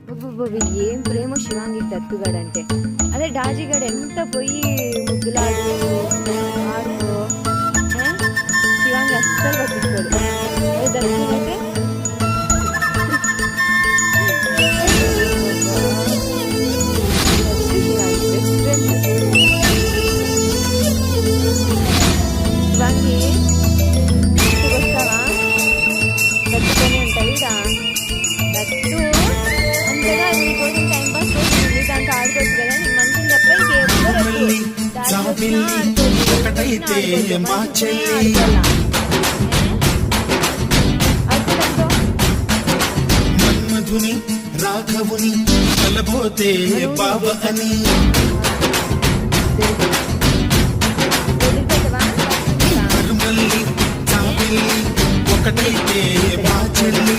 ఏం ప్రేమ శివాంగి దత్తుగాడంటే. అదే డాజీగాడు ఎంత పోయి ముగ్గులాడు ఆడుకో, శివాంగి అస్సలు పట్టించుకోడు. అదే దత్తు అయితే శివాంగి వస్తావా? దత్తుతోనే ఉంటాయి దత్తు అంతగా నీకోసం టైం పాస్ చేస్తుంది, దాంతో ఆడుకోవచ్చు కదా. నీకు మంచిగా చెప్పలే మన్మధుని రాఘవుని కలబోతే బావ అని ఒకటైతే మా చెల్లి